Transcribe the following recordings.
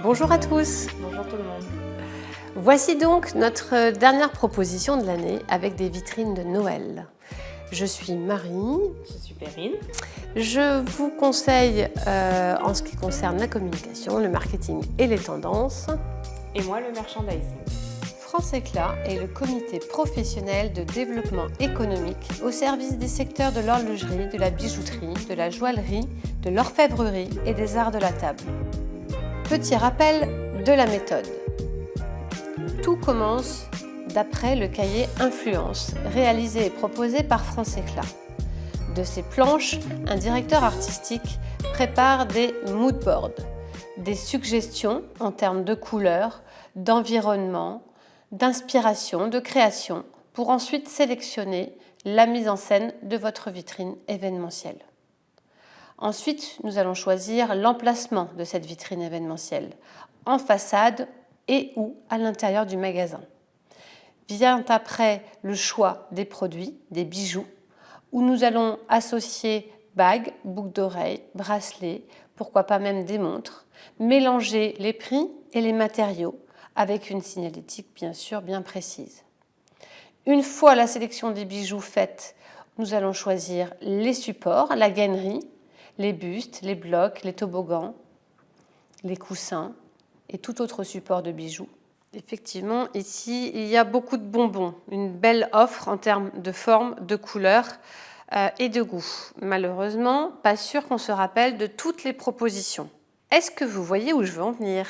Bonjour à tous. Bonjour tout le monde. Voici donc notre dernière proposition de l'année avec des vitrines de Noël. Je suis Marie. Je suis Perrine. Je vous conseille en ce qui concerne la communication, le marketing et les tendances. Et moi, le merchandising. France Éclat est le comité professionnel de développement économique au service des secteurs de l'horlogerie, de la bijouterie, de la joaillerie, de l'orfèvrerie et des arts de la table. Petit rappel de la méthode. Tout commence d'après le cahier Influence, réalisé et proposé par France Éclat. De ces planches, un directeur artistique prépare des moodboards, des suggestions en termes de couleurs, d'environnement, d'inspiration, de création, pour ensuite sélectionner la mise en scène de votre vitrine événementielle. Ensuite, nous allons choisir l'emplacement de cette vitrine événementielle, en façade et ou à l'intérieur du magasin. Vient après le choix des produits, des bijoux, où nous allons associer bagues, boucles d'oreilles, bracelets, pourquoi pas même des montres, mélanger les prix et les matériaux avec une signalétique bien sûr bien précise. Une fois la sélection des bijoux faite, nous allons choisir les supports, la gainerie, les bustes, les blocs, les toboggans, les coussins et tout autre support de bijoux. Effectivement, ici, il y a beaucoup de bonbons, une belle offre en termes de forme, de couleur et de goût. Malheureusement, pas sûr qu'on se rappelle de toutes les propositions. Est-ce que vous voyez où je veux en venir ?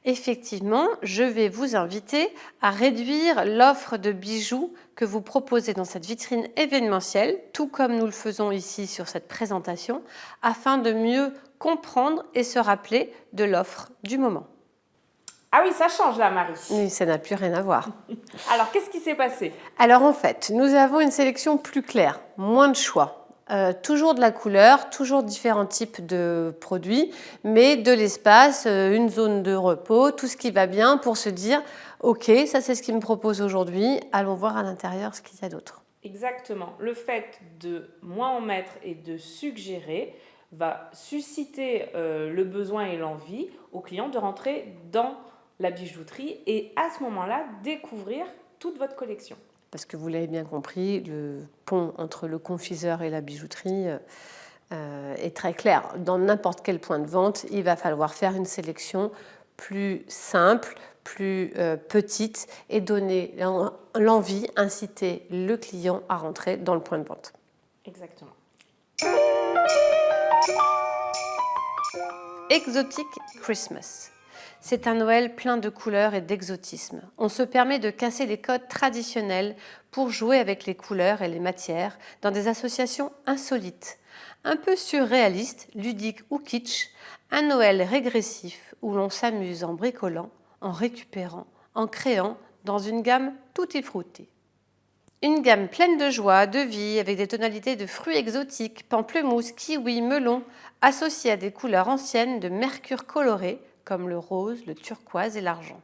Effectivement, je vais vous inviter à réduire l'offre de bijoux que vous proposez dans cette vitrine événementielle, tout comme nous le faisons ici sur cette présentation, afin de mieux comprendre et se rappeler de l'offre du moment. Ah oui, ça change là, Marie. Oui, ça n'a plus rien à voir. Alors, qu'est-ce qui s'est passé ? Alors en fait, nous avons une sélection plus claire, moins de choix. Toujours de la couleur, toujours différents types de produits, mais de l'espace, une zone de repos, tout ce qui va bien pour se dire « Ok, ça c'est ce qu'il me propose aujourd'hui, allons voir à l'intérieur ce qu'il y a d'autre. » Exactement. Le fait de moins en mettre et de suggérer va susciter le besoin et l'envie au client de rentrer dans la bijouterie et à ce moment-là, découvrir toute votre collection. Parce que vous l'avez bien compris, le pont entre le confiseur et la bijouterie est très clair. Dans n'importe quel point de vente, il va falloir faire une sélection plus simple, plus petite et donner l'envie, inciter le client à rentrer dans le point de vente. Exactement. Exotic Christmas. C'est un Noël plein de couleurs et d'exotisme. On se permet de casser les codes traditionnels pour jouer avec les couleurs et les matières dans des associations insolites. Un peu surréaliste, ludique ou kitsch, un Noël régressif où l'on s'amuse en bricolant, en récupérant, en créant dans une gamme tutti frutti. Une gamme pleine de joie, de vie, avec des tonalités de fruits exotiques, pamplemousse, kiwi, melon, associées à des couleurs anciennes de mercure coloré, comme le rose, le turquoise et l'argent.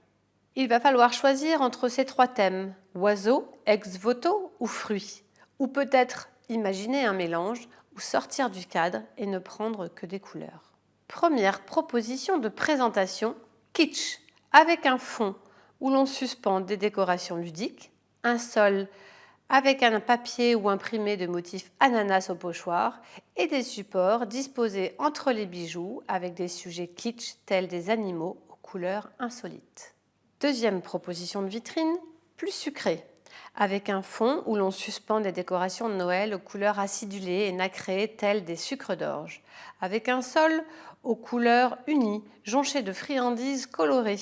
Il va falloir choisir entre ces trois thèmes, oiseaux, ex-voto ou fruits, ou peut-être imaginer un mélange ou sortir du cadre et ne prendre que des couleurs. Première proposition de présentation, kitsch, avec un fond où l'on suspend des décorations ludiques, un sol avec un papier ou imprimé de motifs ananas au pochoir et des supports disposés entre les bijoux avec des sujets kitsch tels des animaux aux couleurs insolites. Deuxième proposition de vitrine, plus sucrée, avec un fond où l'on suspend des décorations de Noël aux couleurs acidulées et nacrées telles des sucres d'orge, avec un sol aux couleurs unies, jonchées de friandises colorées,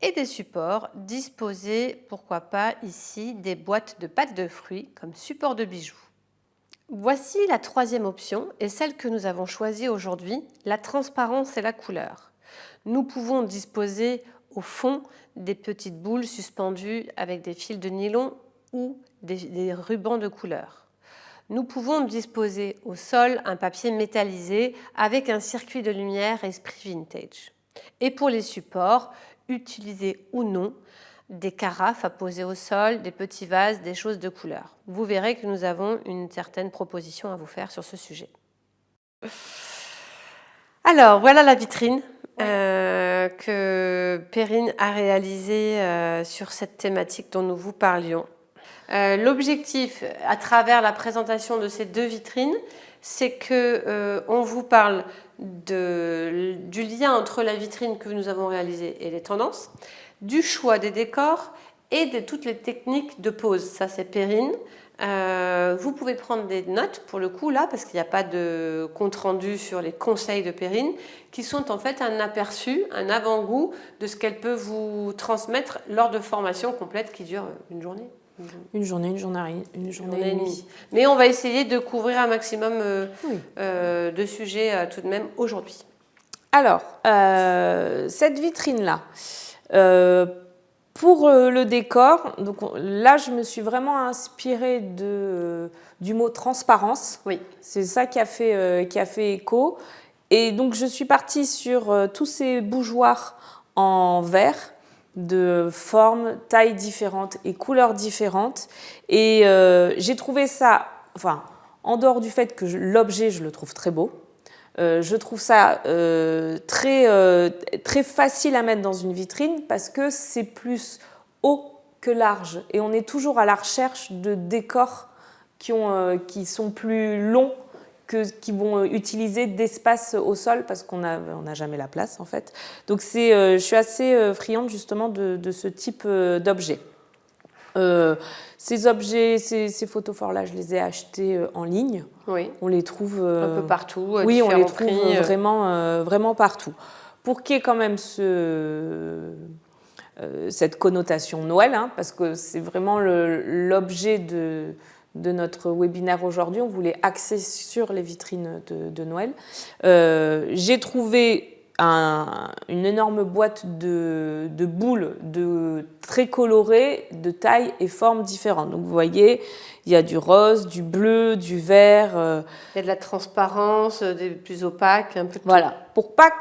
et des supports disposés, pourquoi pas ici, des boîtes de pâte de fruits comme support de bijoux. Voici la troisième option et celle que nous avons choisie aujourd'hui, la transparence et la couleur. Nous pouvons disposer au fond des petites boules suspendues avec des fils de nylon ou des rubans de couleur. Nous pouvons disposer au sol un papier métallisé avec un circuit de lumière esprit vintage. Et pour les supports, utiliser ou non des carafes à poser au sol, des petits vases, des choses de couleur. Vous verrez que nous avons une certaine proposition à vous faire sur ce sujet. Alors, voilà la vitrine que Perrine a réalisée sur cette thématique dont nous vous parlions. L'objectif, à travers la présentation de ces deux vitrines, c'est que on vous parle du lien entre la vitrine que nous avons réalisée et les tendances, du choix des décors et de toutes les techniques de pose. Ça, c'est Perrine. Vous pouvez prendre des notes pour le coup là, parce qu'il n'y a pas de compte rendu sur les conseils de Perrine, qui sont en fait un aperçu, un avant-goût de ce qu'elle peut vous transmettre lors de formations complètes qui durent une journée. Une journée et demie. Mais on va essayer de couvrir un maximum de sujets tout de même aujourd'hui. Alors, cette vitrine-là, pour le décor, donc là, je me suis vraiment inspirée du mot transparence. Oui. C'est ça qui a fait écho. Et donc, je suis partie sur tous ces bougeoirs en verre, de formes, tailles différentes et couleurs différentes. Et j'ai trouvé ça, enfin, en dehors du fait que l'objet, je le trouve très beau, je trouve ça très facile à mettre dans une vitrine parce que c'est plus haut que large. Et on est toujours à la recherche de décors qui sont plus longs, qui vont utiliser d'espace au sol parce qu'on n'a jamais la place en fait. Donc je suis assez friande justement de ce type d'objet. Ces objets, ces photophores-là, je les ai achetés en ligne. Oui. On les trouve un peu partout. Oui, on les trouve vraiment partout. Pour qu'il y ait quand même cette connotation Noël, hein, parce que c'est vraiment l'objet de notre webinaire aujourd'hui. On voulait axer sur les vitrines de Noël. J'ai trouvé une énorme boîte de boules très colorées, de tailles et formes différentes. Donc vous voyez, il y a du rose, du bleu, du vert. Il y a de la transparence, des plus opaques, un peu de voilà. Pour pas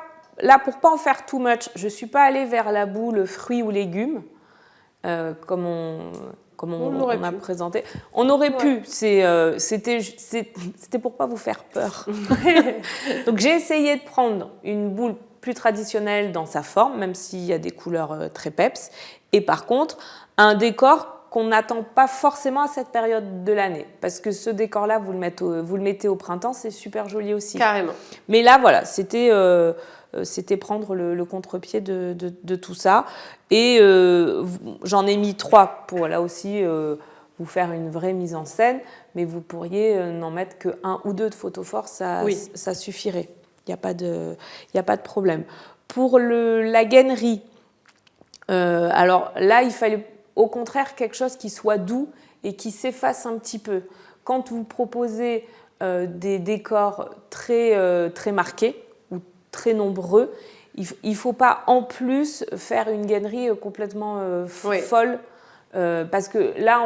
en faire too much, je ne suis pas allée vers la boule fruits ou légumes, comme on a présenté. On aurait pu, c'était pour pas vous faire peur. Donc j'ai essayé de prendre une boule plus traditionnelle dans sa forme, même s'il y a des couleurs très peps, et par contre un décor qu'on n'attend pas forcément à cette période de l'année, parce que ce décor-là, vous le mettez au printemps, c'est super joli aussi. Carrément. Mais là, voilà, c'était prendre le contre-pied de tout ça. Et j'en ai mis 3 pour là aussi vous faire une vraie mise en scène, mais vous pourriez n'en mettre que 1 ou 2 de photophores, ça suffirait. Il n'y a pas de problème. Pour la gainerie, alors là, il fallait au contraire quelque chose qui soit doux et qui s'efface un petit peu. Quand vous proposez des décors très marqués, très nombreux, il ne faut pas en plus faire une gainerie complètement folle, parce que là,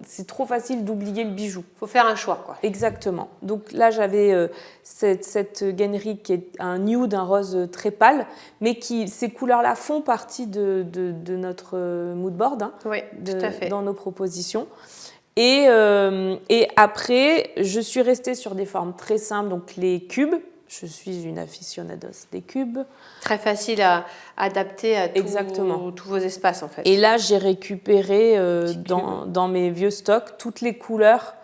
c'est trop facile d'oublier le bijou. Il faut faire un choix, quoi. Exactement. Donc là, j'avais cette gainerie qui est un nude, un rose très pâle, mais ces couleurs-là font partie de notre mood board, hein, oui, tout à fait. Dans nos propositions. Et après, je suis restée sur des formes très simples, donc les cubes. Je suis une aficionados des cubes. Très facile à adapter à tous vos espaces, en fait. Et là, j'ai récupéré dans mes vieux stocks toutes les couleurs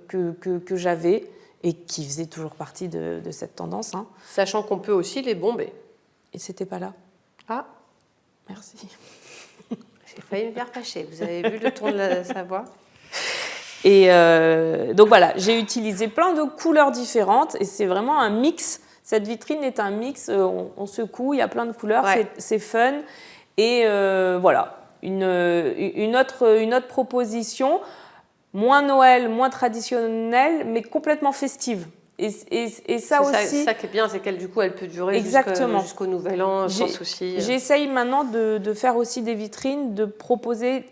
que j'avais et qui faisaient toujours partie de cette tendance. Hein. Sachant qu'on peut aussi les bomber. Et c'était pas là. Ah. Merci. J'ai failli me faire fâcher. Vous avez vu le ton de sa voix ? Et donc voilà, j'ai utilisé plein de couleurs différentes et c'est vraiment un mix. Cette vitrine est un mix, on secoue, il y a plein de couleurs, c'est fun. Et voilà, une autre proposition, moins Noël, moins traditionnelle, mais complètement festive. Et ça aussi... C'est ça qui est bien, c'est qu'elle du coup, elle peut durer jusqu'au Nouvel An sans souci. J'essaye maintenant de faire aussi des vitrines, de proposer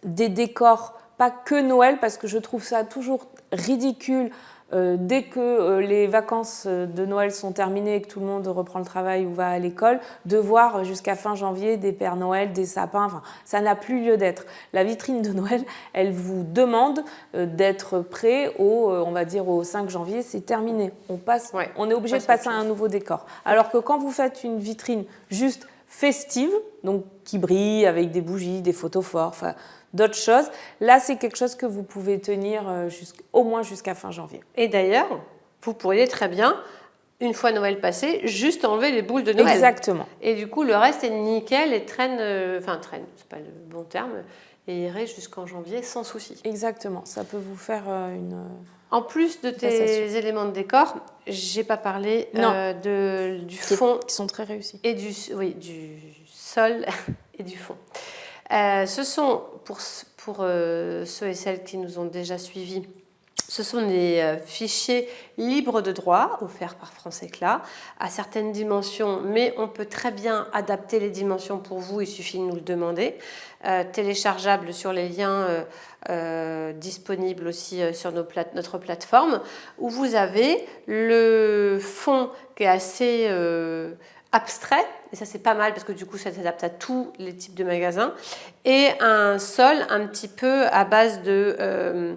des décors, pas que Noël, parce que je trouve ça toujours ridicule dès que les vacances de Noël sont terminées et que tout le monde reprend le travail ou va à l'école, de voir jusqu'à fin janvier des Pères Noël, des sapins, enfin, ça n'a plus lieu d'être. La vitrine de Noël, elle vous demande d'être prêt on va dire au 5 janvier, c'est terminé. On est obligé de passer à un nouveau décor. Alors que quand vous faites une vitrine juste festive, donc qui brille avec des bougies, des photos forts, enfin, d'autres choses. Là, c'est quelque chose que vous pouvez tenir au moins jusqu'à fin janvier. Et d'ailleurs, vous pourriez très bien, une fois Noël passé, juste enlever les boules de Noël. Exactement. Et du coup, le reste est nickel et traîne, c'est pas le bon terme, et irait jusqu'en janvier sans souci. Exactement, ça peut vous faire une... En plus de tes éléments de décor, j'ai pas parlé du fond. Qui sont très réussis. Et du sol et du fond. Ce sont, pour ceux et celles qui nous ont déjà suivis, ce sont des fichiers libres de droit offerts par France Éclat à certaines dimensions, mais on peut très bien adapter les dimensions pour vous, il suffit de nous le demander. Téléchargeables sur les liens disponibles aussi sur notre plateforme, où vous avez le fond qui est assez abstrait, et ça c'est pas mal parce que du coup ça s'adapte à tous les types de magasins, et un sol un petit peu à base d'éclats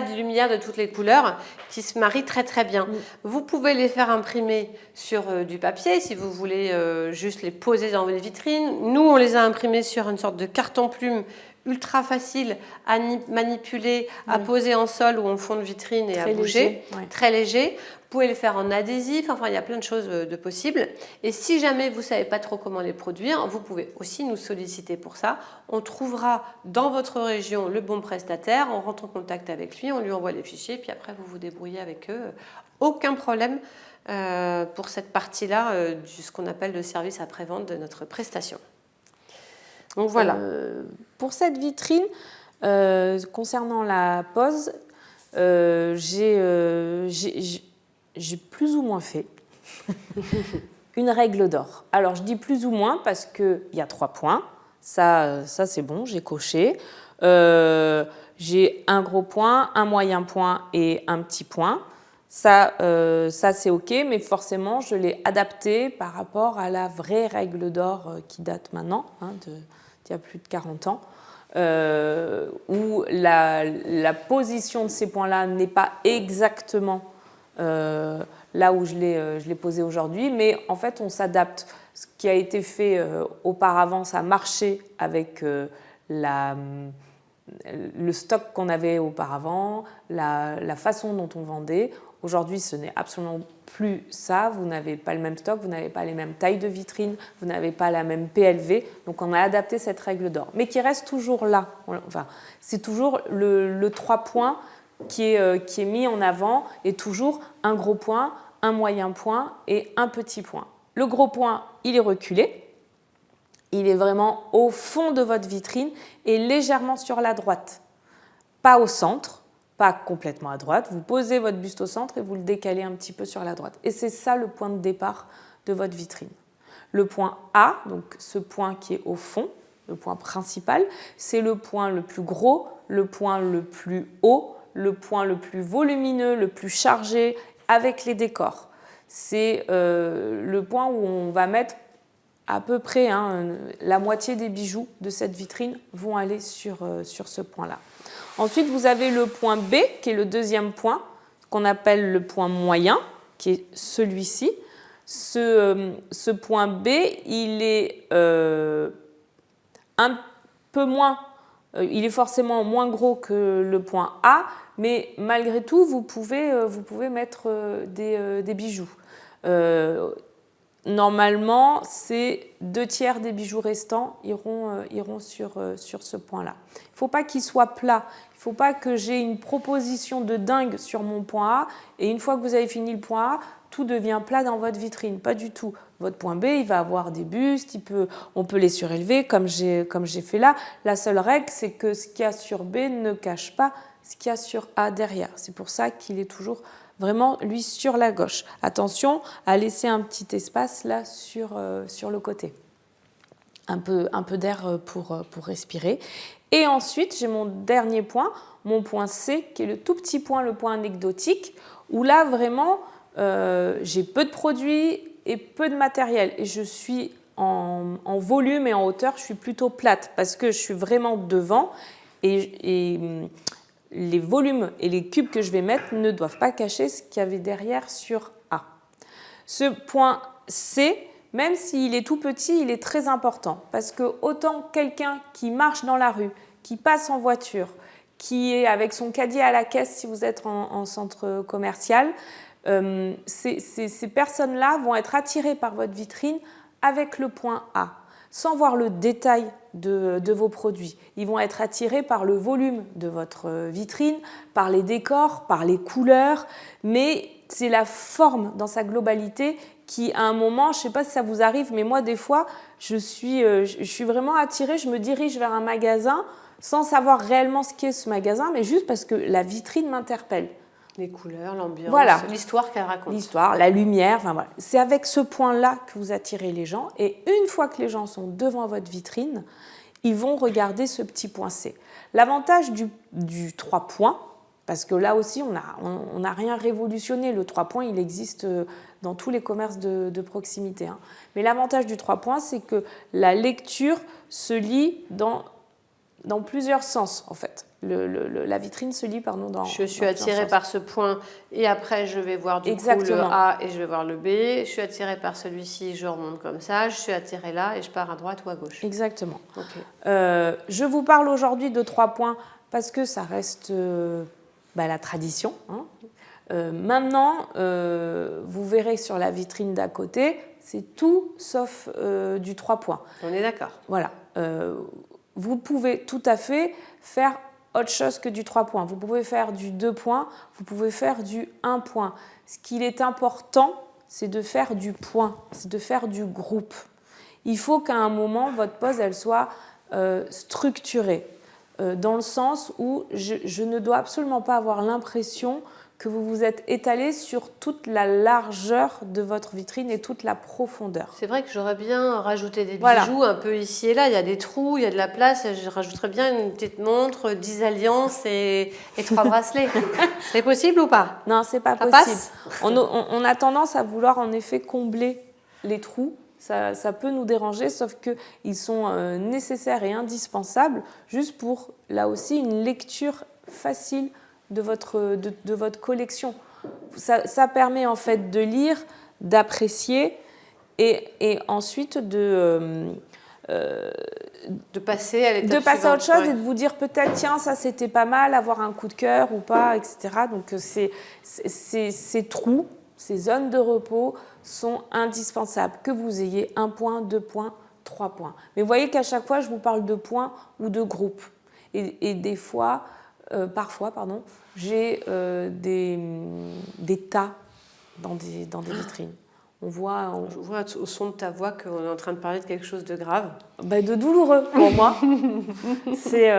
de lumière de toutes les couleurs qui se marient très très bien. Vous pouvez les faire imprimer sur du papier si vous voulez juste les poser dans votre vitrine. Nous on les a imprimés sur une sorte de carton-plume ultra facile à manipuler, à poser en sol ou en fond de vitrine et très à bouger, très léger. Vous pouvez les faire en adhésif, enfin il y a plein de choses de possibles. Et si jamais vous ne savez pas trop comment les produire, vous pouvez aussi nous solliciter pour ça. On trouvera dans votre région le bon prestataire, on rentre en contact avec lui, on lui envoie les fichiers, puis après vous vous débrouillez avec eux. Aucun problème pour cette partie-là de ce qu'on appelle le service après-vente de notre prestation. Donc voilà. Pour cette vitrine, concernant la pose, j'ai plus ou moins fait une règle d'or. Alors je dis plus ou moins parce qu'il y a 3 points. Ça c'est bon, j'ai coché. J'ai un gros point, un moyen point et un petit point. Ça c'est OK, mais forcément, je l'ai adapté par rapport à la vraie règle d'or qui date maintenant, d'il y a plus de 40 ans, où la position de ces points-là n'est pas exactement là où je l'ai posé aujourd'hui, mais en fait, on s'adapte. Ce qui a été fait auparavant, ça marchait avec le stock qu'on avait auparavant, la façon dont on vendait. Aujourd'hui, ce n'est absolument plus ça. Vous n'avez pas le même stock, vous n'avez pas les mêmes tailles de vitrines, vous n'avez pas la même PLV. Donc, on a adapté cette règle d'or, mais qui reste toujours là. Enfin, c'est toujours le 3 points qui est mis en avant et toujours un gros point, un moyen point et un petit point. Le gros point, il est reculé. Il est vraiment au fond de votre vitrine et légèrement sur la droite. Pas au centre, pas complètement à droite. Vous posez votre buste au centre et vous le décalez un petit peu sur la droite. Et c'est ça le point de départ de votre vitrine. Le point A, donc ce point qui est au fond, le point principal, c'est le point le plus gros, le point le plus haut, le point le plus volumineux, le plus chargé avec les décors. C'est le point où on va mettre à peu près la moitié des bijoux de cette vitrine vont aller sur ce point-là. Ensuite, vous avez le point B, qui est le deuxième point, qu'on appelle le point moyen, qui est celui-ci. Ce point B, il est un peu moins, il est forcément moins gros que le point A, mais malgré tout, vous pouvez mettre des bijoux. Normalement, c'est 2/3 des bijoux restants iront sur ce point-là. Il ne faut pas qu'il soit plat. Il ne faut pas que j'ai une proposition de dingue sur mon point A et une fois que vous avez fini le point A, tout devient plat dans votre vitrine. Pas du tout. Votre point B, il va avoir des bustes, on peut les surélever comme j'ai fait là. La seule règle, c'est que ce qu'il y a sur B ne cache pas ce qu'il y a sur A derrière. C'est pour ça qu'il est toujours vraiment, lui, sur la gauche. Attention à laisser un petit espace là sur le côté. Un peu d'air pour respirer. Et ensuite, j'ai mon dernier point. mon point C, qui est le tout petit point, le point anecdotique, où là, vraiment, j'ai peu de produits et peu de matériel. Et je suis en volume et en hauteur, je suis plutôt plate parce que je suis vraiment devant et les volumes et les cubes que je vais mettre ne doivent pas cacher ce qu'il y avait derrière sur A. Ce point C, même s'il est tout petit, il est très important parce que autant quelqu'un qui marche dans la rue, qui passe en voiture, qui est avec son caddie à la caisse si vous êtes en centre commercial, ces personnes-là vont être attirées par votre vitrine avec le point A, sans voir le détail de vos produits. Ils vont être attirés par le volume de votre vitrine, par les décors, par les couleurs, mais c'est la forme dans sa globalité qui, à un moment, je ne sais pas si ça vous arrive, mais moi, des fois, je suis vraiment attirée, je me dirige vers un magasin sans savoir réellement ce qu'est ce magasin, mais juste parce que la vitrine m'interpelle. Les couleurs, l'ambiance, voilà. L'histoire qu'elle raconte. L'histoire, la lumière, enfin voilà. C'est avec ce point-là que vous attirez les gens. Et une fois que les gens sont devant votre vitrine, ils vont regarder ce petit point C. L'avantage du 3 points, parce que là aussi, on n'a rien révolutionné. Le 3 points, il existe dans tous les commerces de proximité. Hein. Mais l'avantage du 3 points, c'est que la lecture se lit dans plusieurs sens, en fait. La vitrine se lit dans je suis attirée par ce point et après je vais voir du coup le A et je vais voir le B. Je suis attirée par celui-ci, je remonte comme ça. Je suis attirée là et je pars à droite ou à gauche. Exactement. Okay. Je vous parle aujourd'hui de 3 points parce que ça reste la tradition. Hein. Maintenant, vous verrez sur la vitrine d'à côté, c'est tout sauf du 3 points. On est d'accord. Voilà. Vous pouvez tout à fait faire autre chose que du 3 points. Vous pouvez faire du 2 points, vous pouvez faire du 1 point. Ce qu'il est important, c'est de faire du point, c'est de faire du groupe. Il faut qu'à un moment, votre pose, elle soit structurée, dans le sens où je ne dois absolument pas avoir l'impression que vous vous êtes étalé sur toute la largeur de votre vitrine et toute la profondeur. C'est vrai que j'aurais bien rajouté des bijoux un peu ici et là. Il y a des trous, il y a de la place. Je rajouterais bien une petite montre, 10 alliances et 3 bracelets. C'est possible ou pas? Non, c'est pas possible. Passe on a tendance à vouloir en effet combler les trous. Ça peut nous déranger, sauf qu'ils sont nécessaires et indispensables juste pour, là aussi, une lecture facile de votre collection. Ça permet en fait de lire, d'apprécier et ensuite de passer à l'étape suivante. À autre chose et de vous dire peut-être tiens ça c'était pas mal, avoir un coup de cœur ou pas, etc. Donc ces trous, ces zones de repos sont indispensables, que vous ayez 1 point, 2 points, 3 points. Mais vous voyez qu'à chaque fois je vous parle de points ou de groupes et des fois parfois, j'ai des tas dans des vitrines. Je vois au son de ta voix qu'on est en train de parler de quelque chose de grave. De douloureux pour moi. C'est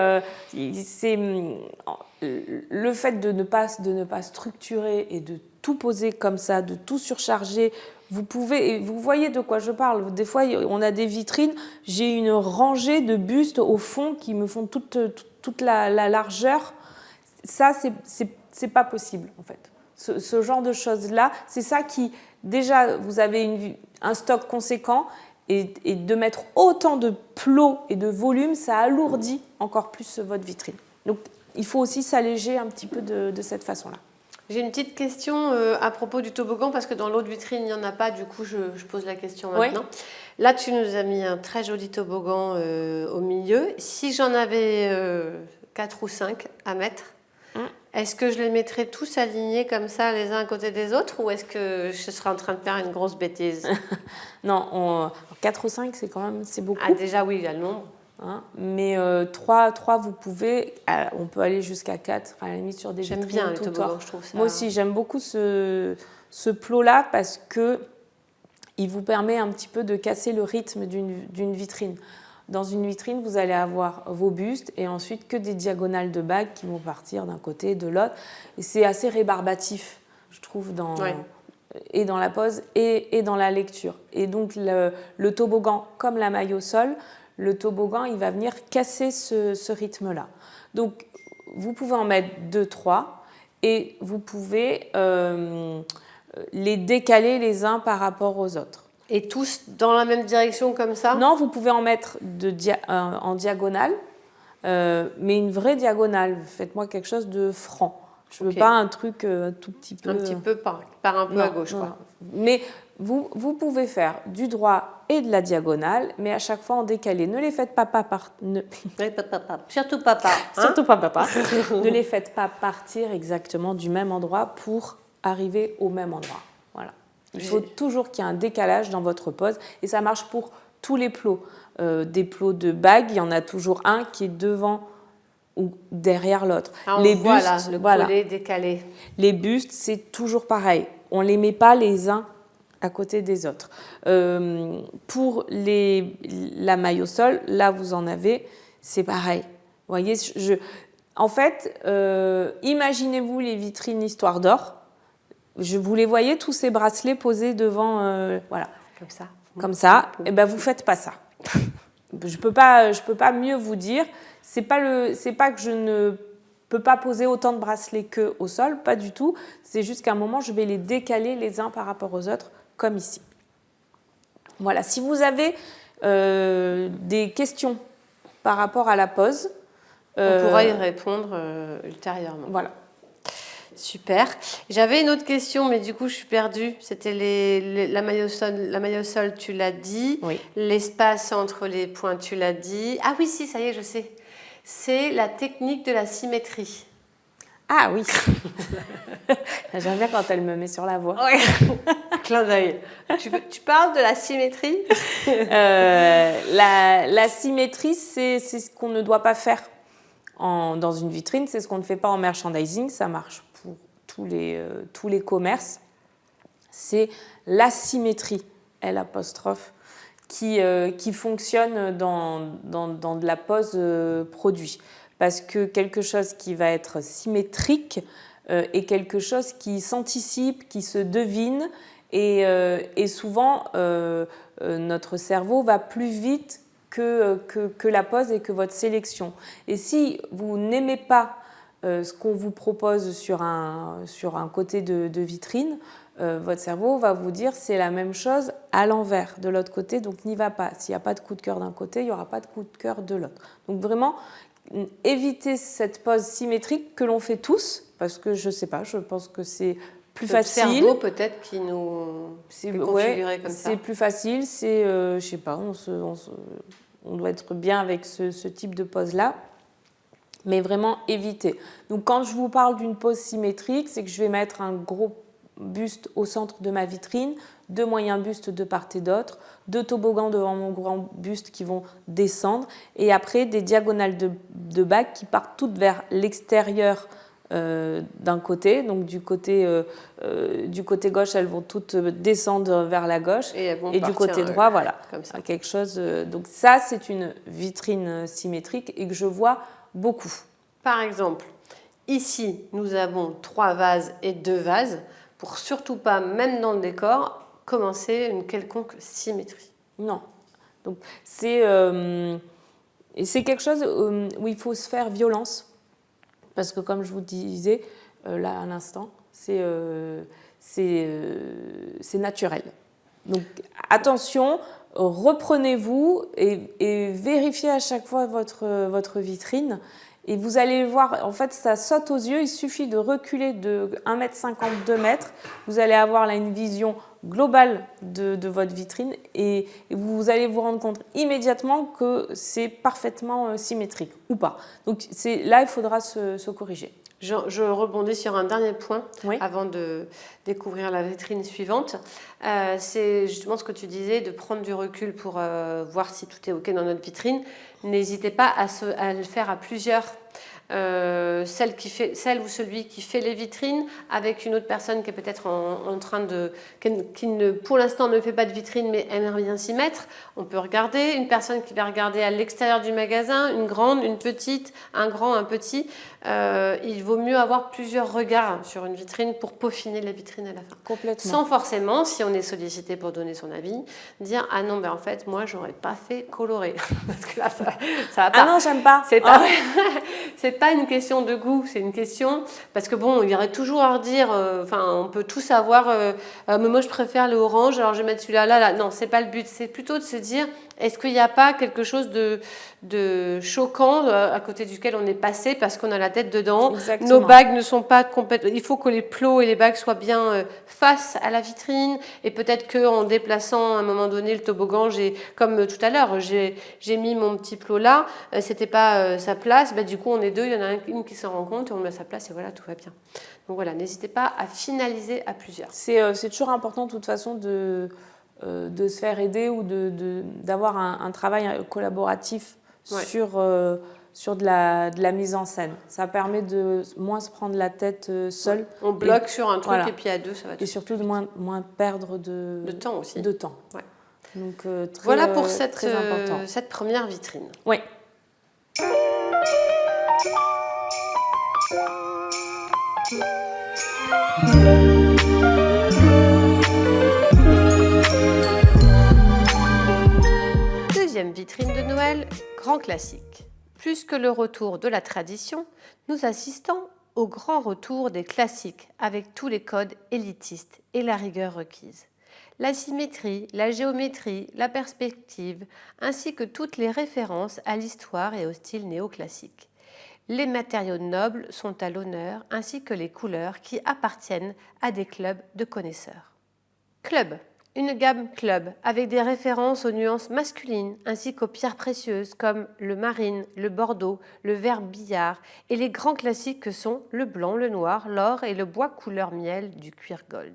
le fait de ne pas structurer et de tout poser comme ça, de tout surcharger. Vous voyez de quoi je parle. Des fois, on a des vitrines, j'ai une rangée de bustes au fond qui me font toute la largeur. Ça, c'est pas possible, en fait. Ce genre de choses-là, c'est ça qui, déjà, vous avez un stock conséquent et de mettre autant de plots et de volume, ça alourdit encore plus votre vitrine. Donc, il faut aussi s'alléger un petit peu de cette façon-là. J'ai une petite question à propos du toboggan, parce que dans l'autre vitrine, il n'y en a pas, du coup, je pose la question maintenant. Oui. Là, tu nous as mis un très joli toboggan au milieu. Si j'en avais 4 ou 5 à mettre, est-ce que je les mettrais tous alignés comme ça, les uns à côté des autres, ou est-ce que je serais en train de faire une grosse bêtise? Non, 4 ou 5, c'est beaucoup. Ah, déjà, oui, il y a le nombre. Hein, mais 3, vous pouvez, on peut aller jusqu'à 4, à la limite sur des vitrines. J'aime bien le toboggan, je trouve ça. Moi aussi, j'aime beaucoup ce plot-là parce qu'il vous permet un petit peu de casser le rythme d'une vitrine. Dans une vitrine, vous allez avoir vos bustes et ensuite que des diagonales de bagues qui vont partir d'un côté, de l'autre. Et c'est assez rébarbatif, je trouve, et dans la pose et dans la lecture. Et donc, le toboggan, comme la maille au sol, le toboggan, il va venir casser ce rythme-là. Donc, vous pouvez en mettre 2, 3 et vous pouvez les décaler les uns par rapport aux autres. Et tous dans la même direction comme ça? Non, vous pouvez en mettre en diagonale, mais une vraie diagonale. Faites-moi quelque chose de franc. Je ne veux pas un truc tout petit peu... Un petit peu par un peu à gauche, quoi. Mais vous pouvez faire du droit et de la diagonale, mais à chaque fois en décalé. Ne les faites pas Surtout pas par. Surtout pas papa. Ne les faites pas partir exactement du même endroit pour arriver au même endroit. Voilà. Il faut toujours qu'il y ait un décalage dans votre pose et ça marche pour tous les plots. Des plots de bague, il y en a toujours un qui est devant ou derrière l'autre. Les bustes, le collet décalé. Les bustes, c'est toujours pareil. On ne les met pas les uns à côté des autres. Pour la maille au sol, là vous en avez, c'est pareil. Vous voyez, en fait, imaginez-vous les vitrines Histoire d'Or. Vous les voyez, tous ces bracelets posés devant, voilà. Comme ça. Et ben vous faites pas ça. Je peux pas mieux vous dire. C'est pas que je ne peux pas poser autant de bracelets qu'au sol, pas du tout. C'est juste qu'à un moment, je vais les décaler les uns par rapport aux autres, comme ici. Voilà. Si vous avez des questions par rapport à la pose, on pourra y répondre ultérieurement. Voilà. Super. J'avais une autre question, mais du coup, je suis perdue. C'était la maille au sol, tu l'as dit. Oui. L'espace entre les points, tu l'as dit. Ah oui, si, ça y est, je sais. C'est la technique de la symétrie. Ah oui. J'aime bien quand elle me met sur la voie. Oui. Clin d'œil. Tu parles de la symétrie? La symétrie, c'est ce qu'on ne doit pas faire dans une vitrine. C'est ce qu'on ne fait pas en merchandising. Ça marche pour tous les commerces. C'est l'asymétrie, L', qui fonctionne dans de la pose produit. Parce que quelque chose qui va être symétrique est quelque chose qui s'anticipe, qui se devine, et souvent notre cerveau va plus vite que la pose et que votre sélection. Et si vous n'aimez pas ce qu'on vous propose sur un côté de vitrine, votre cerveau va vous dire c'est la même chose à l'envers, de l'autre côté, donc n'y va pas. S'il n'y a pas de coup de cœur d'un côté, il n'y aura pas de coup de cœur de l'autre. Donc vraiment, évitez cette pose symétrique que l'on fait tous, parce que je ne sais pas, je pense que c'est plus facile. Le cerveau peut-être qui nous est configuré comme ça. C'est plus facile, c'est, je ne sais pas, on doit être bien avec ce type de pose-là. Mais vraiment éviter. Donc quand je vous parle d'une pose symétrique, c'est que je vais mettre un gros buste au centre de ma vitrine, 2 moyens bustes de part et d'autre, 2 toboggans devant mon grand buste qui vont descendre, et après des diagonales de bagues qui partent toutes vers l'extérieur d'un côté. Donc du côté gauche, elles vont toutes descendre vers la gauche, et du côté droit, voilà, comme ça. Quelque chose. Donc ça, c'est une vitrine symétrique et que je vois beaucoup. Par exemple, ici, nous avons 3 vases et 2 vases, pour surtout pas, même dans le décor, commencer une quelconque symétrie. Non. Donc c'est quelque chose où il faut se faire violence, parce que comme je vous disais là à l'instant, c'est naturel. Donc attention, reprenez-vous et vérifiez à chaque fois votre vitrine. Et vous allez voir, en fait, ça saute aux yeux. Il suffit de reculer de 1,50 m, 2 m. Vous allez avoir là une vision globale de votre vitrine et vous allez vous rendre compte immédiatement que c'est parfaitement symétrique ou pas. Donc là, il faudra se corriger. Je rebondis sur un dernier point avant de découvrir la vitrine suivante. C'est justement ce que tu disais, de prendre du recul pour voir si tout est OK dans notre vitrine. N'hésitez pas à le faire à plusieurs. Celle ou celui qui fait les vitrines avec une autre personne qui est peut-être en train qui pour l'instant ne fait pas de vitrine mais aimerait bien s'y mettre. On peut regarder une personne qui va regarder à l'extérieur du magasin, une grande, une petite, un grand, un petit. il vaut mieux avoir plusieurs regards sur une vitrine pour peaufiner la vitrine à la fin. Complètement. Sans forcément, si on est sollicité pour donner son avis, dire « Ah non, en fait, moi, j'aurais pas fait colorer. » Parce que là, ça va pas. Ah non, j'aime pas. C'est pas, c'est pas une question de goût, c'est une question... Parce que bon, il y aurait toujours à redire, on peut tous avoir mais moi, je préfère le orange, alors je vais mettre celui-là, là. Non, c'est pas le but. C'est plutôt de se dire, est-ce qu'il n'y a pas quelque chose de choquant à côté duquel on est passé parce qu'on a la tête dedans. Exactement. Nos bagues ne sont pas complètement... Il faut que les plots et les bagues soient bien face à la vitrine. Et peut-être qu'en déplaçant à un moment donné le toboggan, comme tout à l'heure, j'ai mis mon petit plot là, c'était pas sa place. Du coup, on est deux, il y en a une qui s'en rend compte et on le met à sa place et voilà, tout va bien. Donc voilà, n'hésitez pas à finaliser à plusieurs. C'est toujours important de toute façon de se faire aider ou d'avoir un travail collaboratif sur de la mise en scène. Ça permet de moins se prendre la tête seul. On bloque sur un truc et puis à deux, ça va tout. Et surtout de moins perdre de temps aussi. De temps. Ouais. Donc, voilà pour cette première vitrine. Oui. Deuxième vitrine de Noël, grand classique. Plus que le retour de la tradition, nous assistons au grand retour des classiques avec tous les codes élitistes et la rigueur requise. La symétrie, la géométrie, la perspective, ainsi que toutes les références à l'histoire et au style néoclassique. Les matériaux nobles sont à l'honneur, ainsi que les couleurs qui appartiennent à des clubs de connaisseurs. Club. Une gamme club avec des références aux nuances masculines ainsi qu'aux pierres précieuses comme le marine, le bordeaux, le vert billard et les grands classiques que sont le blanc, le noir, l'or et le bois couleur miel du cuir gold.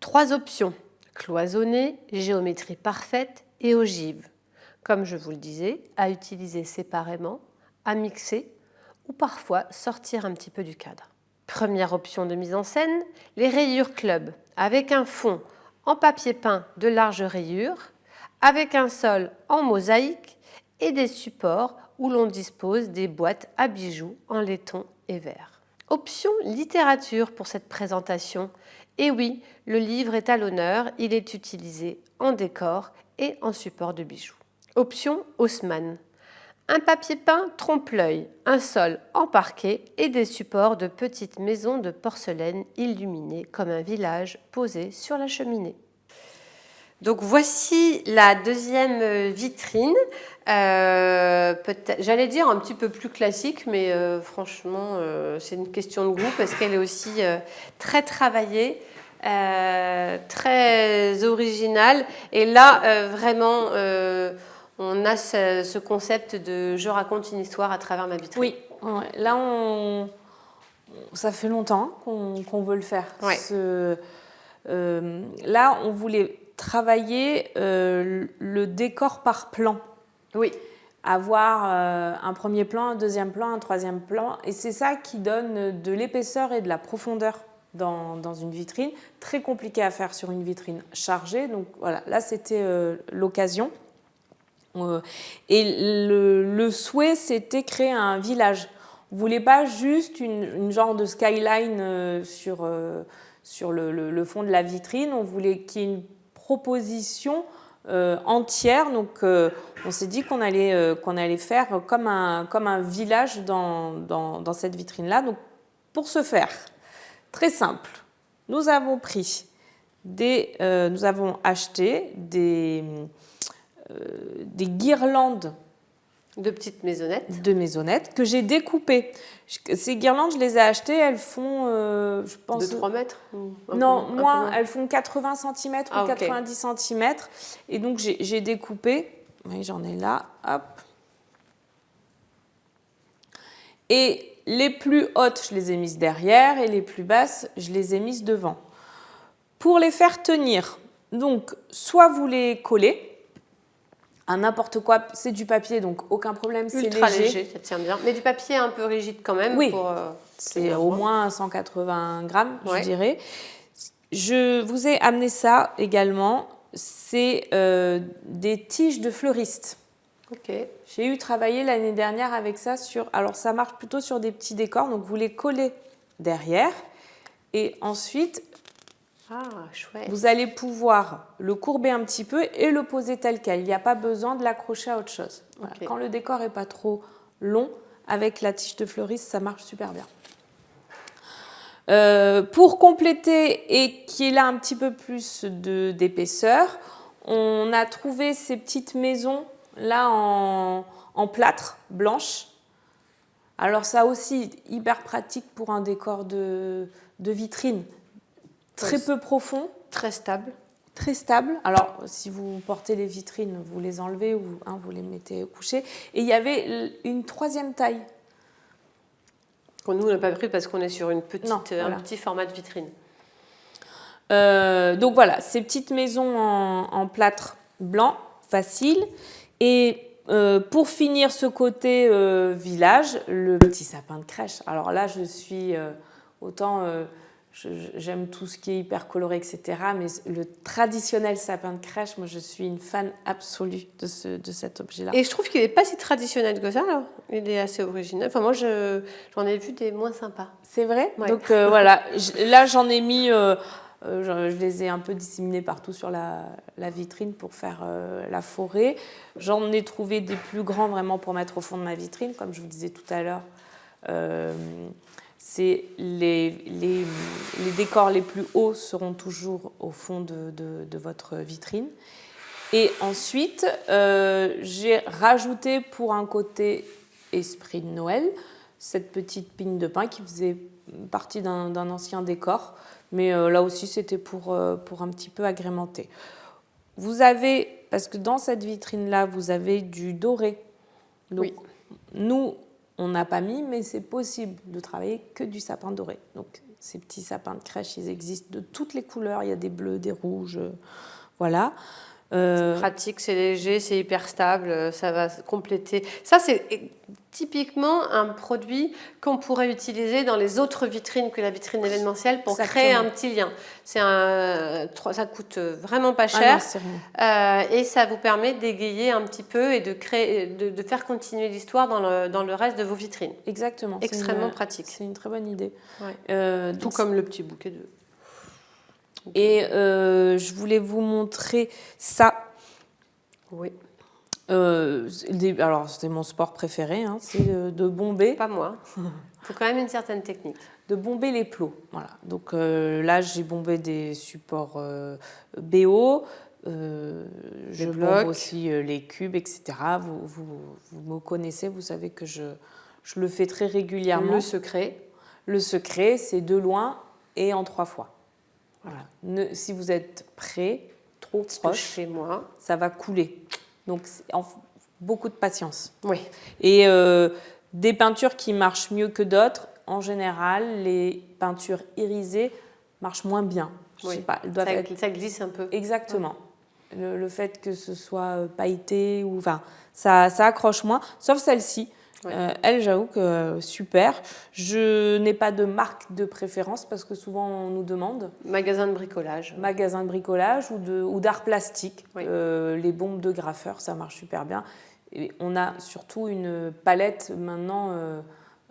3 options, cloisonné, géométrie parfaite et ogive. Comme je vous le disais, à utiliser séparément, à mixer ou parfois sortir un petit peu du cadre. Première option de mise en scène, les rayures club avec un fond en papier peint de larges rayures, avec un sol en mosaïque et des supports où l'on dispose des boîtes à bijoux en laiton et verre. Option littérature pour cette présentation. Et oui, le livre est à l'honneur, il est utilisé en décor et en support de bijoux. Option Haussmann. Un papier peint trompe-l'œil, un sol en parquet et des supports de petites maisons de porcelaine illuminées comme un village posé sur la cheminée. Donc voici la deuxième vitrine, j'allais dire un petit peu plus classique, mais franchement c'est une question de goût parce qu'elle est aussi très travaillée, très originale et là vraiment... on a ce concept de « je raconte une histoire à travers ma vitrine ». Oui, là, ça fait longtemps qu'on veut le faire. Ouais. Là, on voulait travailler le décor par plan. Oui. Avoir un premier plan, un deuxième plan, un troisième plan. Et c'est ça qui donne de l'épaisseur et de la profondeur dans une vitrine. Très compliqué à faire sur une vitrine chargée. Donc voilà, là, c'était l'occasion. Et le souhait, c'était créer un village. On ne voulait pas juste une genre de skyline sur le fond de la vitrine. On voulait qu'il y ait une proposition entière. Donc, on s'est dit qu'on allait faire comme un village dans cette vitrine-là. Donc, pour ce faire, très simple, nous avons acheté des guirlandes de petites maisonnettes que j'ai découpées. Ces guirlandes, je les ai achetées, elles font, je pense... De 3 mètres Non, moins, elles font 80 cm ou 90 okay. cm. Et donc, j'ai découpé. Oui, j'en ai là. Hop. Et les plus hautes, je les ai mises derrière. Et les plus basses, je les ai mises devant. Pour les faire tenir, donc, soit vous les collez, à n'importe quoi, c'est du papier, donc aucun problème, c'est léger. Ça tient bien. Mais du papier un peu rigide quand même. Oui, c'est au moins 180 grammes, je dirais. Je vous ai amené ça également. C'est des tiges de fleuriste. Ok. J'ai eu travaillé l'année dernière avec ça alors ça marche plutôt sur des petits décors, donc vous les collez derrière et ensuite Ah, chouette. vous allez pouvoir le courber un petit peu et le poser tel quel. Il n'y a pas besoin de l'accrocher à autre chose. Voilà. Okay. Quand le décor n'est pas trop long, avec la tige de fleuriste, ça marche super bien. Pour compléter et qu'il ait un petit peu plus d'épaisseur, on a trouvé ces petites maisons là en plâtre blanche. Alors ça aussi, hyper pratique pour un décor de vitrine. Très peu profond. Très stable. Très stable. Alors, si vous portez les vitrines, vous les enlevez ou vous les mettez couchées. Et il y avait une 3e taille. Nous, on n'a pas pris parce qu'on est sur un petit format de vitrine. Donc voilà, ces petites maisons en plâtre blanc, facile. Et pour finir ce côté village, le petit sapin de crèche. Alors là, je suis autant... j'aime tout ce qui est hyper coloré, etc. Mais le traditionnel sapin de crèche, moi, je suis une fan absolue de cet objet-là. Et je trouve qu'il n'est pas si traditionnel que ça, là. Il est assez original. Enfin, moi, j'en ai vu des moins sympas. C'est vrai ? Ouais. Donc, voilà. Là, j'en ai mis... je les ai un peu disséminés partout sur la vitrine pour faire la forêt. J'en ai trouvé des plus grands, vraiment, pour mettre au fond de ma vitrine, comme je vous disais tout à l'heure. C'est les décors les plus hauts seront toujours au fond de votre vitrine. Et ensuite, j'ai rajouté pour un côté esprit de Noël cette petite pine de pin qui faisait partie d'un ancien décor. Mais là aussi, c'était pour un petit peu agrémenter. Vous avez, parce que dans cette vitrine-là, vous avez du doré. Donc, oui. Nous, on n'a pas mis, mais c'est possible de travailler que du sapin doré. Donc, ces petits sapins de crèche, ils existent de toutes les couleurs. Il y a des bleus, des rouges, voilà. C'est pratique, c'est léger, c'est hyper stable, ça va compléter. Ça, c'est typiquement un produit qu'on pourrait utiliser dans les autres vitrines que la vitrine événementielle pour créer un petit lien. Ça coûte vraiment pas cher. Ah non, c'est rien. Et ça vous permet d'égayer un petit peu et de faire continuer l'histoire dans le reste de vos vitrines. Exactement. Extrêmement pratique. C'est une très bonne idée. Ouais. Tout comme le petit bouquet de... Et je voulais vous montrer ça. Oui. Alors, c'était mon sport préféré, hein, c'est de bomber. Pas moi. Il faut quand même une certaine technique. De bomber les plots. Voilà. Donc là, j'ai bombé des supports BO. Je bombe aussi les cubes, etc. Vous me connaissez, vous savez que je le fais très régulièrement. Le secret, c'est de loin et en 3 fois. Voilà. Si vous êtes près, trop proche, chez moi, ça va couler. Donc, beaucoup de patience. Oui. Et des peintures qui marchent mieux que d'autres, en général, les peintures irisées marchent moins bien. Je sais pas, ça glisse un peu. Exactement. Le fait que ce soit pailleté, ça accroche moins, sauf celle-ci. Ouais. Elle, j'avoue que super. Je n'ai pas de marque de préférence parce que souvent on nous demande. Magasin de bricolage. Magasin de bricolage ou d'art plastique. Oui. Les bombes de graffeur, ça marche super bien. Et on a surtout une palette maintenant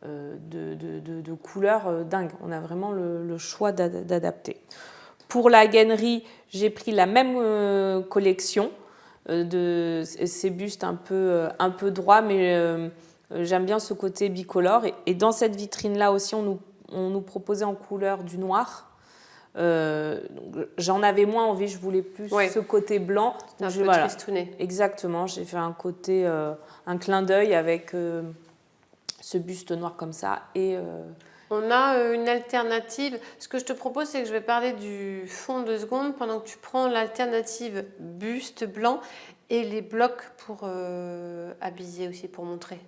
de couleurs dingues. On a vraiment le choix d'adapter. Pour la gainerie, j'ai pris la même collection de ces bustes un peu droits, mais j'aime bien ce côté bicolore. Et dans cette vitrine-là aussi, on nous proposait en couleur du noir. J'en avais moins envie, je voulais plus ce côté blanc. Un peu tristouné. Exactement, j'ai fait un côté, un clin d'œil avec ce buste noir comme ça. Et on a une alternative. Ce que je te propose, c'est que je vais parler du fond 2 secondes pendant que tu prends l'alternative buste blanc et les blocs pour habiller aussi, pour montrer.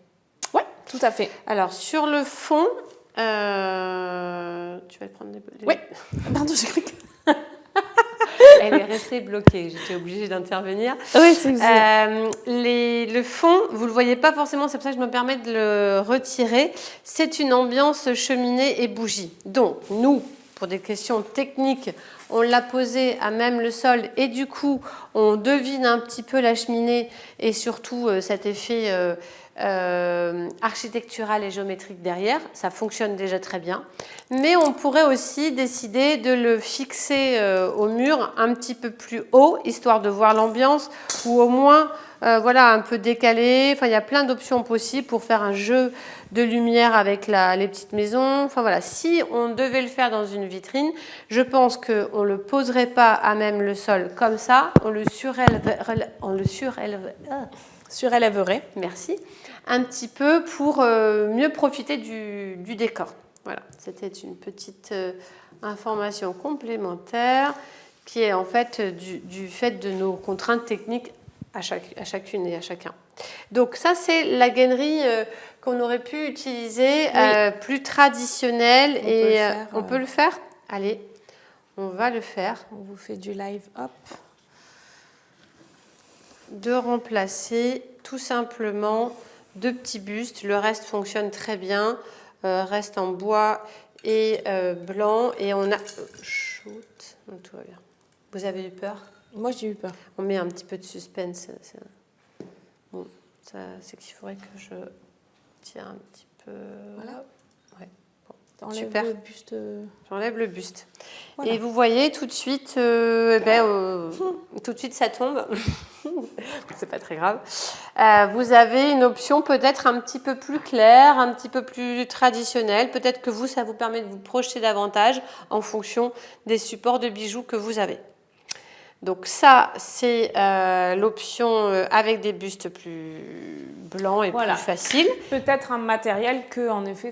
Ouais, tout à fait. Alors, sur le fond, tu vas prendre les... Oui, pardon, j'ai cru que... Elle est restée bloquée, j'étais obligée d'intervenir. Oui, c'est le fond, vous ne le voyez pas forcément, c'est pour ça que je me permets de le retirer. C'est une ambiance cheminée et bougie. Donc, nous, pour des questions techniques, on l'a posé à même le sol et du coup, on devine un petit peu la cheminée et surtout cet effet architectural et géométrique derrière. Ça fonctionne déjà très bien. Mais on pourrait aussi décider de le fixer au mur un petit peu plus haut, histoire de voir l'ambiance, ou au moins voilà, un peu décalé. Enfin, il y a plein d'options possibles pour faire un jeu de lumière avec les petites maisons. Enfin voilà, si on devait le faire dans une vitrine, je pense qu'on ne le poserait pas à même le sol comme ça, on le surélèverait. Merci. Un petit peu pour mieux profiter du décor. Voilà, c'était une petite information complémentaire qui est en fait du fait de nos contraintes techniques à chacune et à chacun. Donc ça, c'est la gainerie qu'on aurait pu utiliser, plus traditionnelle. On peut le faire. Allez, on va le faire. On vous fait du live, hop. De remplacer tout simplement 2 petits bustes. Le reste fonctionne très bien. Reste en bois et blanc. Et on a... Shoot. Tout va bien. Vous avez eu peur? Moi, j'ai eu peur. On met un petit peu de suspense. Bon, c'est qu'il faudrait que je tire un petit peu... Voilà. Ouais. Bon, super. Le buste. J'enlève le buste. Voilà. Et vous voyez, tout de suite, tout de suite ça tombe. C'est pas très grave. Vous avez une option peut-être un petit peu plus claire, un petit peu plus traditionnelle. Peut-être que vous, ça vous permet de vous projeter davantage en fonction des supports de bijoux que vous avez. Donc ça, c'est l'option avec des bustes plus blancs et plus faciles. Peut-être un matériel que, en effet,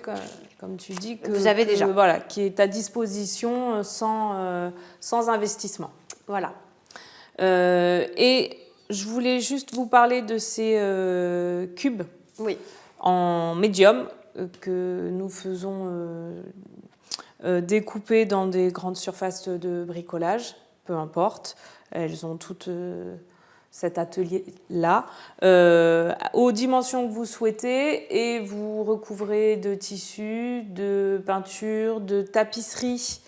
comme tu dis, que vous avez déjà. Voilà, qui est à disposition sans investissement. Voilà. Et je voulais juste vous parler de ces cubes en médium que nous faisons découper dans des grandes surfaces de bricolage, peu importe. Elles ont toutes cet atelier-là, aux dimensions que vous souhaitez, et vous recouvrez de tissu, de peinture, de tapisserie,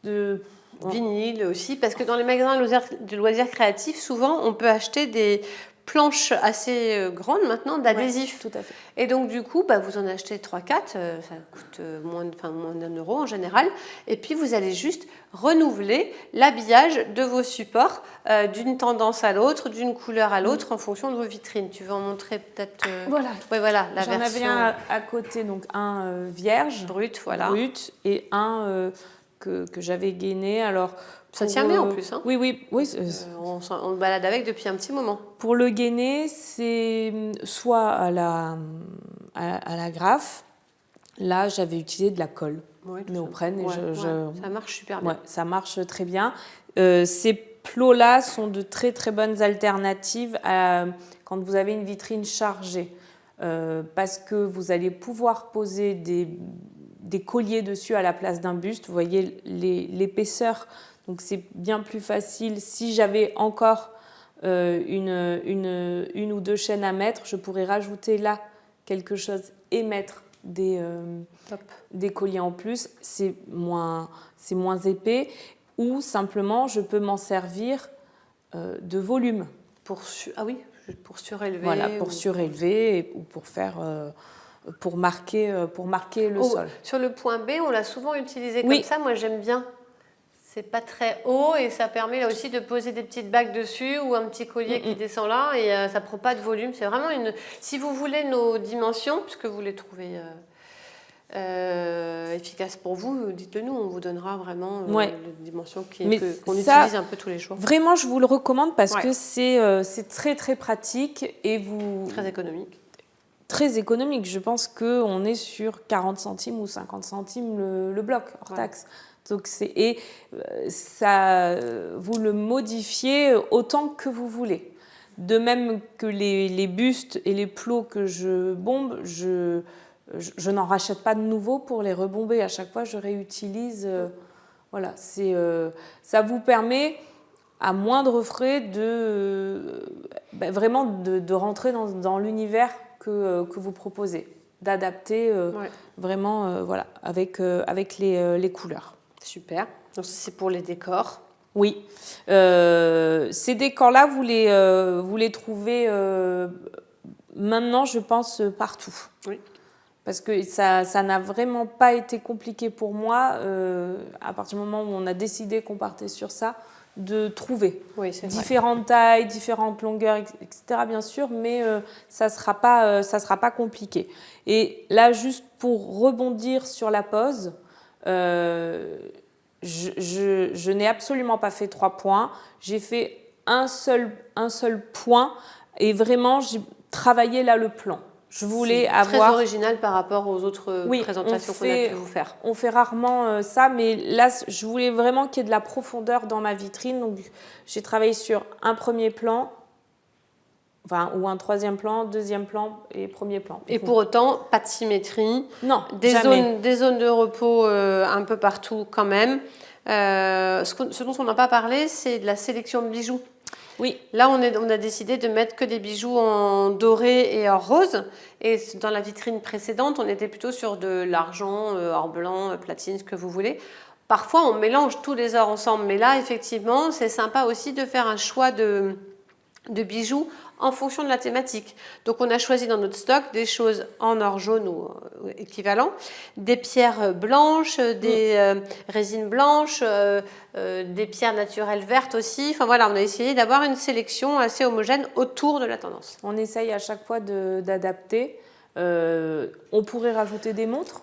de vinyle aussi, parce que dans les magasins de loisirs créatifs, souvent, on peut acheter des planches assez grandes maintenant d'adhésifs. Tout à fait. Et donc, du coup, vous en achetez 3-4, ça coûte moins d'1 € en général. Et puis, vous allez juste renouveler l'habillage de vos supports d'une tendance à l'autre, d'une couleur à l'autre, en fonction de vos vitrines. Tu veux en montrer peut-être Voilà. Ouais, voilà, la J'en version... avais un à côté, donc un vierge. Brut, voilà. Brut, et un que j'avais gainé. Alors, ça tient bien en plus. Hein. Oui. On le balade avec depuis un petit moment. Pour le gainer, c'est soit à la graffe. Là, j'avais utilisé de la colle néoprène. Et ça marche super bien. Ouais, ça marche très bien. Ces plots-là sont de très très bonnes alternatives quand vous avez une vitrine chargée. Parce que vous allez pouvoir poser des colliers dessus à la place d'un buste. Vous voyez l'épaisseur. Donc c'est bien plus facile. Si j'avais encore une ou 2 chaînes à mettre, je pourrais rajouter là quelque chose et mettre des colliers en plus. C'est moins épais. Ou simplement, je peux m'en servir de volume. Pour surélever. Voilà, pour surélever ou pour faire... pour marquer le sol. Sur le point B, on l'a souvent utilisé comme ça. Moi, j'aime bien. C'est pas très haut et ça permet là aussi de poser des petites bagues dessus ou un petit collier qui descend là et ça prend pas de volume. C'est vraiment Si vous voulez nos dimensions, puisque vous les trouvez efficaces pour vous, dites-le nous. On vous donnera vraiment les dimensions qu'on utilise un peu tous les jours. Vraiment, je vous le recommande parce que c'est très très pratique et très économique. Très économique. Je pense qu'on est sur 40 centimes ou 50 centimes le bloc hors taxe. Donc ça, vous le modifiez autant que vous voulez. De même que les bustes et les plots que je bombe, je n'en rachète pas de nouveaux pour les rebomber. À chaque fois, je réutilise. Voilà, ça vous permet à moindre frais vraiment de rentrer dans l'univers que vous proposez, d'adapter vraiment avec les couleurs. Super. Donc ça, c'est pour les décors. Oui. Ces décors-là, vous les trouvez maintenant, je pense, partout. Oui. Parce que ça n'a vraiment pas été compliqué pour moi, à partir du moment où on a décidé qu'on partait sur ça, de trouver différentes tailles, différentes longueurs, etc. bien sûr, mais ça sera pas compliqué. Et là, juste pour rebondir sur la pose, je n'ai absolument pas fait 3 points. J'ai fait un seul point et vraiment, j'ai travaillé là le plan. Je voulais avoir... Très original par rapport aux autres présentations qu'on a pu vous faire. On fait rarement ça, mais là, je voulais vraiment qu'il y ait de la profondeur dans ma vitrine. Donc, j'ai travaillé sur un premier plan, ou un troisième plan, deuxième plan et premier plan. Et pour autant, pas de symétrie. Non, des zones de repos un peu partout quand même. Ce dont on n'a pas parlé, c'est de la sélection de bijoux. Oui. Là, on a décidé de mettre que des bijoux en doré et en rose. Et dans la vitrine précédente, on était plutôt sur de l'argent, or blanc, platine, ce que vous voulez. Parfois, on mélange tous les ors ensemble. Mais là, effectivement, c'est sympa aussi de faire un choix de bijoux en fonction de la thématique. Donc, on a choisi dans notre stock des choses en or jaune ou équivalent, des pierres blanches, des résines blanches, des pierres naturelles vertes aussi. Enfin voilà, on a essayé d'avoir une sélection assez homogène autour de la tendance. On essaye à chaque fois d'adapter. On pourrait rajouter des montres.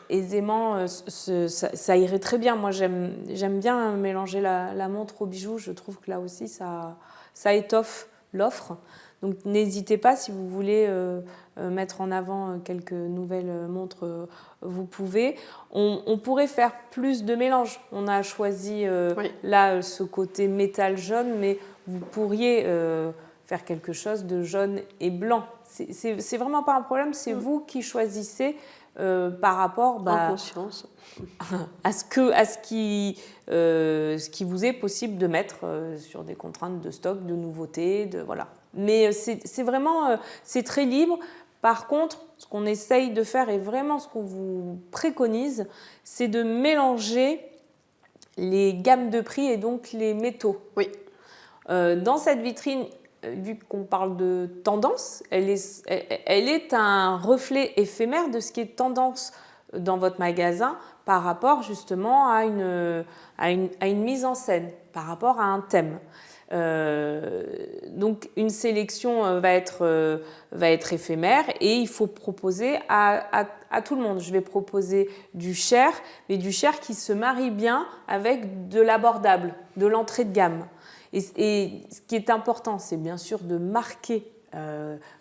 Aisément, ça irait très bien. Moi, j'aime bien mélanger la montre aux bijoux. Je trouve que là aussi, ça étoffe l'offre. Donc, n'hésitez pas, si vous voulez mettre en avant quelques nouvelles montres, vous pouvez. On pourrait faire plus de mélange. On a choisi là ce côté métal jaune, mais vous pourriez faire quelque chose de jaune et blanc. C'est vraiment pas un problème, c'est vous qui choisissez par rapport en conscience. à ce qui vous est possible de mettre sur des contraintes de stock, de nouveautés, voilà. Mais c'est vraiment c'est très libre. Par contre, ce qu'on essaye de faire et vraiment ce qu'on vous préconise, c'est de mélanger les gammes de prix et donc les métaux. Oui. Dans cette vitrine, vu qu'on parle de tendance, elle est un reflet éphémère de ce qui est tendance dans votre magasin par rapport justement à une mise en scène, par rapport à un thème. Donc une sélection va être éphémère et il faut proposer à tout le monde. Je vais proposer du cher, mais du cher qui se marie bien avec de l'abordable, de l'entrée de gamme. Et ce qui est important, c'est bien sûr de marquer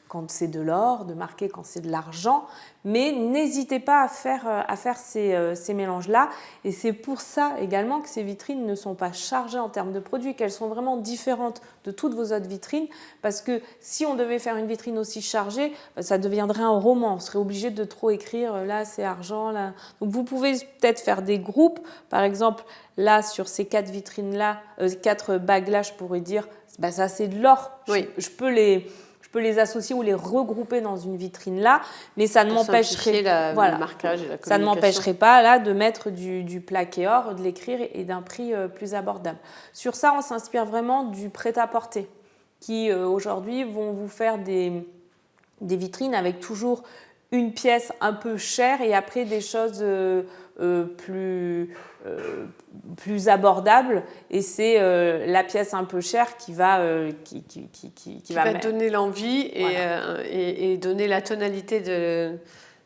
quand c'est de l'or, de marquer quand c'est de l'argent, mais n'hésitez pas à faire ces mélanges-là. Et c'est pour ça également que ces vitrines ne sont pas chargées en termes de produits, qu'elles sont vraiment différentes de toutes vos autres vitrines, parce que si on devait faire une vitrine aussi chargée, ça deviendrait un roman. On serait obligé de trop écrire, là c'est argent, là. Donc vous pouvez peut-être faire des groupes, par exemple, là sur ces 4 vitrines-là, 4 bagues-là, je pourrais dire, ça c'est de l'or. Oui. Je peux les associer ou les regrouper dans une vitrine là, mais ça ne m'empêcherait le marquage et la ça ne m'empêcherait pas là de mettre du plaqué or, de l'écrire et d'un prix plus abordable. Sur ça, on s'inspire vraiment du prêt-à-porter qui aujourd'hui vont vous faire des vitrines avec toujours une pièce un peu chère et après des choses plus abordables, et c'est la pièce un peu chère qui va donner l'envie et donner la tonalité de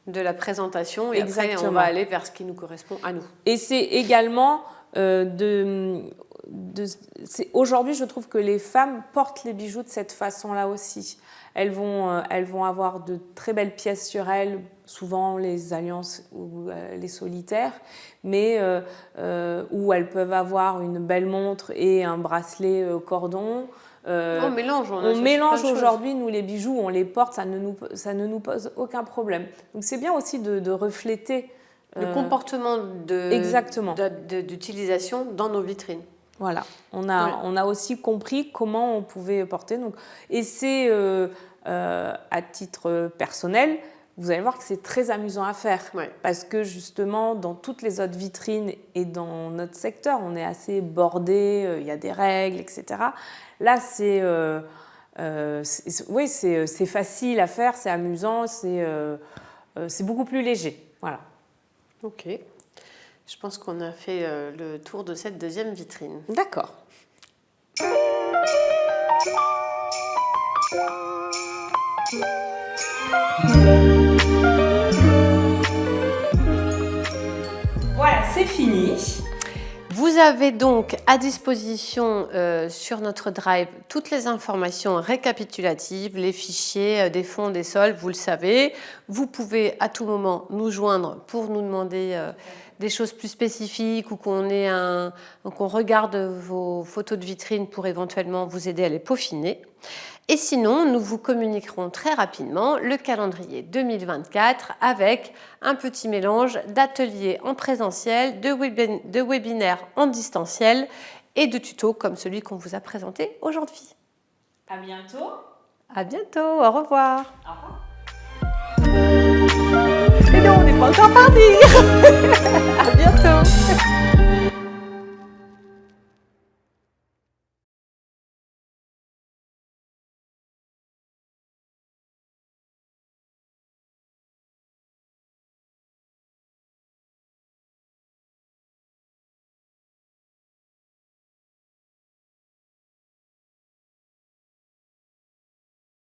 la présentation, et Exactement. Après on va aller vers ce qui nous correspond à nous. Et c'est également aujourd'hui je trouve que les femmes portent les bijoux de cette façon-là aussi. Elles vont avoir de très belles pièces sur elles, souvent les alliances ou les solitaires, mais où elles peuvent avoir une belle montre et un bracelet cordon. On mélange aujourd'hui, nous les bijoux, on les porte, ça ne nous pose aucun problème. Donc c'est bien aussi de refléter le comportement d'utilisation dans nos vitrines. Voilà, on a aussi compris comment on pouvait porter. Donc, et c'est à titre personnel, vous allez voir que c'est très amusant à faire. Ouais. Parce que justement, dans toutes les autres vitrines et dans notre secteur, on est assez bordé, il y a des règles, etc. Là, c'est facile à faire, c'est amusant, c'est beaucoup plus léger. Voilà. Ok. Je pense qu'on a fait le tour de cette deuxième vitrine. D'accord. Voilà, c'est fini. Vous avez donc à disposition sur notre Drive toutes les informations récapitulatives, les fichiers des fonds, des sols, vous le savez. Vous pouvez à tout moment nous joindre pour nous demander des choses plus spécifiques ou qu'on regarde vos photos de vitrine pour éventuellement vous aider à les peaufiner. Et sinon, nous vous communiquerons très rapidement le calendrier 2024 avec un petit mélange d'ateliers en présentiel, de webinaires en distanciel et de tutos comme celui qu'on vous a présenté aujourd'hui. À bientôt. À bientôt, au revoir. Au revoir. Et non, on n'est pas encore parti.